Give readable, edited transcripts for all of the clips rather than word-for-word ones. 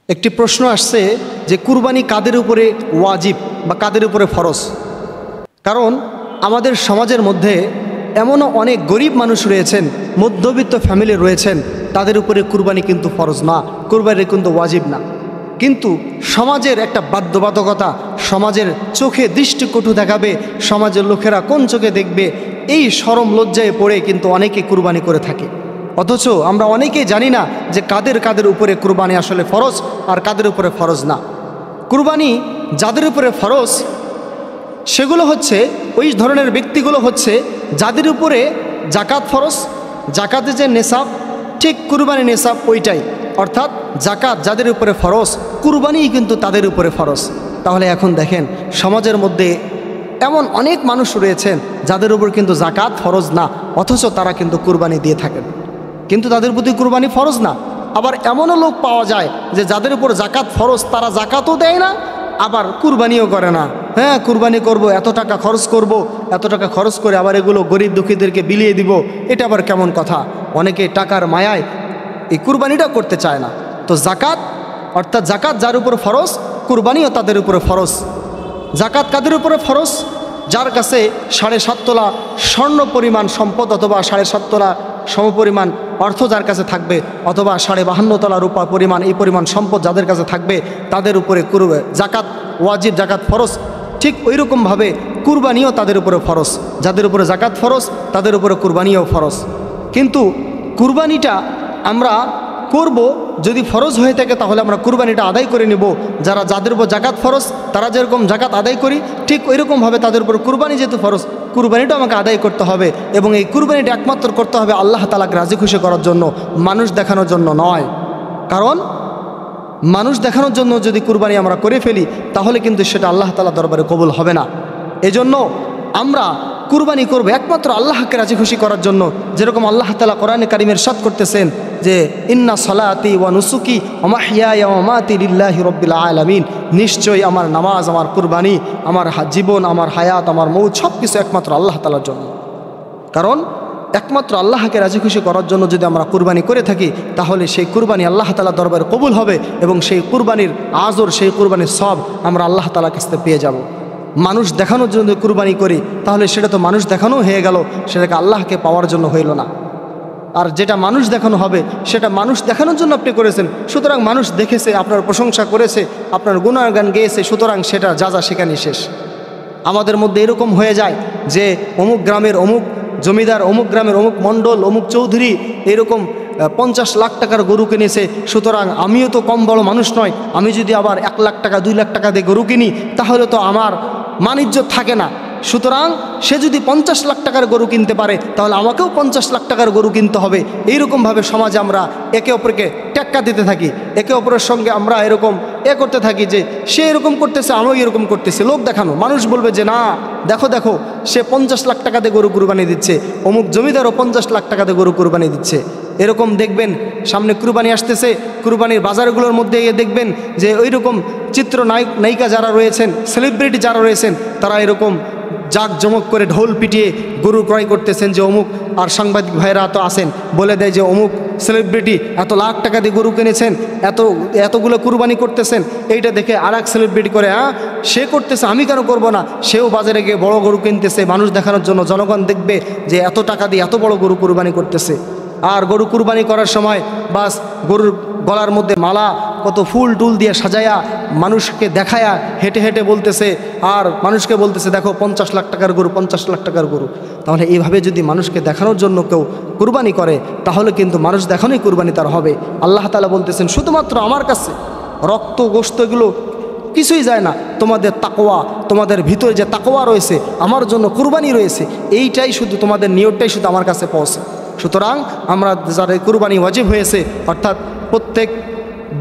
একটি প্রশ্ন আসছে যে কুরবানি কাদের উপরে ওয়াজিব বা কাদের উপরে ফরজ। কারণ আমাদের সমাজের মধ্যে এমনও অনেক গরিব মানুষ রয়েছেন, মধ্যবিত্ত ফ্যামিলি রয়েছেন, তাদের উপরে কুরবানি কিন্তু ফরজ না, কুরবানি কিন্তু ওয়াজিব না। কিন্তু সমাজের একটা বাধ্যবাধকতা, সমাজের চোখে দৃষ্টিকটু দেখাবে, সমাজের লোকেরা কোন চোখে দেখবে, এই শরম লজ্জায় পড়ে কিন্তু অনেকে কুরবানি করে থাকে। অথচ আমরা অনেকেই জানি না যে কাদের উপরে কুরবানি আসলে ফরজ আর কাদের উপরে ফরজ না। কুরবানি যাদের উপরে ফরজ সেগুলো হচ্ছে ওই ধরনের ব্যক্তিগুলো হচ্ছে যাদের উপরে জাকাত ফরজ, জাকাতে যে নেশাব ঠিক কুরবানি নেশাব ওইটাই, অর্থাৎ জাকাত যাদের উপরে ফরজ, কুরবানিই কিন্তু তাদের উপরে ফরজ। তাহলে এখন দেখেন সমাজের মধ্যে এমন অনেক মানুষ রয়েছেন যাদের উপর কিন্তু জাকাত ফরজ না, অথচ তারা কিন্তু কুরবানি দিয়ে থাকেন, কিন্তু তাদের প্রতি কুরবানি ফরজ না। আবার এমনও লোক পাওয়া যায় যে যাদের উপর জাকাত ফরজ, তারা জাকাতও দেয় না, আবার কুরবানিও করে না। হ্যাঁ, কুরবানি করব, এত টাকা খরচ করব, এত টাকা খরচ করে আবার এগুলো গরিব দুঃখীদেরকে বিলিয়ে দিব, এটা আবার কেমন কথা? অনেকে টাকার মায়ায় এই কুরবানিটা করতে চায় না। তো জাকাত অর্থাৎ জাকাত যার উপর ফরজ, কুরবানিও তাদের উপরে ফরজ। জাকাত কাদের উপরে ফরজ? যার কাছে 7.5 তোলা স্বর্ণ পরিমাণ সম্পদ অথবা 7.5 তোলা সমপরিমাণ অর্থ যার কাছে থাকবে, অথবা 52.5 তোলা রূপা পরিমাণ, এই পরিমাণ সম্পদ যাদের কাছে থাকবে, তাদের উপরে জাকাত ওয়াজিব, জাকাত ফরজ। ঠিক ওই রকমভাবে কুরবানিও তাদের উপরে ফরজ। যাদের উপরে জাকাত ফরজ তাদের উপরে কুরবানিও ফরজ। কিন্তু কুরবানিটা আমরা করব যদি ফরজ হয়ে থাকে, তাহলে আমরা কুরবানিটা আদায় করে নেব। যাদের উপর জাকাত ফরজ, তারা যেরকম জাকাত আদায় করি, ঠিক ওই রকমভাবে তাদের উপর কুরবানি যেহেতু ফরজ, কুরবানিটা আমাকে আদায় করতে হবে। এবং এই কুরবানিটা একমাত্র করতে হবে আল্লাহ তাআলাকে রাজি খুশি করার জন্য, মানুষ দেখানোর জন্য নয়। কারণ মানুষ দেখানোর জন্য যদি কুরবানি আমরা করে ফেলি, তাহলে কিন্তু সেটা আল্লাহ তাআলা দরবারে কবুল হবে না। এজন্য আমরা কুরবানি করব একমাত্র আল্লাহকে রাজি খুশি করার জন্য। যেরকম আল্লাহ তাআলা কোরআনে কারিমের ইরশাদ করতেছেন যে ইন্না সলাতি ওয়া নুসুকি ওয়া মাহইয়ায়া ওয়া মামাতি লিল্লাহি রাব্বিল আলামিন, নিশ্চয়ই আমার নামাজ, আমার কুরবানি, আমার জীবন, আমার হায়াত, আমার মৌত সব কিছু একমাত্র আল্লাহ তাআলার জন্য। কারণ একমাত্র আল্লাহকে রাজি খুশি করার জন্য যদি আমরা কুরবানি করে থাকি, তাহলে সেই কুরবানি আল্লাহ তাআলা দরবারে কবুল হবে এবং সেই কুরবানির আজর, সেই কুরবানির সব আমরা আল্লাহ তাআলার কাছে পেয়ে যাব। মানুষ দেখানোর জন্য কুরবানি করি, তাহলে সেটা তো মানুষ দেখানো হয়ে গেল, সেটাকে আল্লাহকে পাওয়ার জন্য হইল না। আর যেটা মানুষ দেখানো হবে, সেটা মানুষ দেখানোর জন্য আপনি করেছেন, সুতরাং মানুষ দেখেছে, আপনার প্রশংসা করেছে, আপনার গুণগান গেয়েছে, সুতরাং সেটা যা সেখানেই শেষ। আমাদের মধ্যে এরকম হয়ে যায় যে অমুক গ্রামের অমুক জমিদার, অমুক গ্রামের অমুক মণ্ডল, অমুক চৌধুরী এরকম 50 লাখ টাকার গরু কিনেছে, সুতরাং আমিও তো কম বড় মানুষ নয়, আমি যদি আবার 1 লাখ টাকা 2 লাখ টাকা দিয়ে গরু কিনি, তাহলে তো আমার মান-ইজ্জত থাকে না। সুতরাং সে যদি 50 লাখ টাকার গরু কিনতে পারে, তাহলে আমাকেও 50 লাখ টাকার গরু কিনতে হবে। এইরকমভাবে সমাজে আমরা একে অপরকে টেক্কা দিতে থাকি, একে অপরের সঙ্গে আমরা এরকম করতে থাকি যে সে এরকম করতেছে, আমিও এরকম করতেছি, লোক দেখানো। মানুষ বলবে যে না, দেখো দেখো, সে 50 লাখ টাকা দিয়ে গরু কুরবানি দিচ্ছে, অমুক জমিদারও 50 লাখ টাকা দিয়ে গরু কুরবানি দিচ্ছে। এরকম দেখবেন সামনে কুরবানি আসতেছে, কুরবানির বাজারগুলোর মধ্যে দেখবেন যে ওই রকম চিত্র নায়িকা যারা রয়েছেন, সেলিব্রিটি যারা রয়েছেন, তারা এরকম জাঁকজমক করে ঢোল পিটিয়ে গরু ক্রয় করতেছেন যে অমুক, আর সাংবাদিক ভাইরা তো আসেন, বলে দেয় যে অমুক সেলিব্রিটি এত লাখ টাকা দিয়ে গরু কিনেছেন, এতগুলো কুরবানি করতেছেন। এইটা দেখে আর এক সেলিব্রিটি করে, হ্যাঁ সে করতেছে, আমি কেন করব না? সেও বাজারে গিয়ে বড় গরু কিনতেছে মানুষ দেখানোর জন্য। জনগণ দেখবে যে এত টাকা দিয়ে এত বড় গরু কুরবানি করতেছে। আর গরু কুরবানি করার সময় বাস গরুর গলার মধ্যে মালা, কত ফুল টুল দিয়ে সাজায়া মানুষকে দেখায়া হেঁটে হেঁটে বলতেছে, আর মানুষকে বলতেছে দেখো 50 লাখ টাকার গরু, 50 লাখ টাকার গরু। তাহলে এইভাবে যদি মানুষকে দেখানোর জন্য কেউ কুরবানি করে, তাহলে কিন্তু মানুষ দেখানোই কুরবানি তার হবে। আল্লাহ তাআলা বলতেছেন শুধুমাত্র আমার কাছে রক্ত গোশত এগুলো কিছুই যায় না, তোমাদের তাকওয়া, তোমাদের ভিতরে যে তাকওয়া রয়েছে, আমার জন্য কুরবানি রয়েছে, এইটাই শুধু তোমাদের নিয়তটাই শুধু আমার কাছে পৌঁছে। সুতরাং আমরা যারা কুরবানি ওয়াজিব হয়েছে, অর্থাৎ প্রত্যেক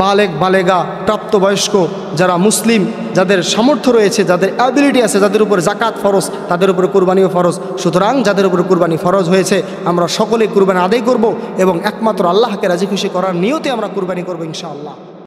বালেগ বালেগা প্রাপ্তবয়স্ক যারা মুসলিম, যাদের সামর্থ্য রয়েছে, যাদের অ্যাবিলিটি আছে, যাদের উপর জাকাত ফরজ, তাদের উপরে কুরবানিও ফরজ। সুতরাং যাদের উপরে কুরবানি ফরজ হয়েছে, আমরা সকলে কুরবানি আদায় করব এবং একমাত্র আল্লাহকে রাজি খুশি করার নিয়তে আমরা কুরবানি করব ইনশাআল্লাহ।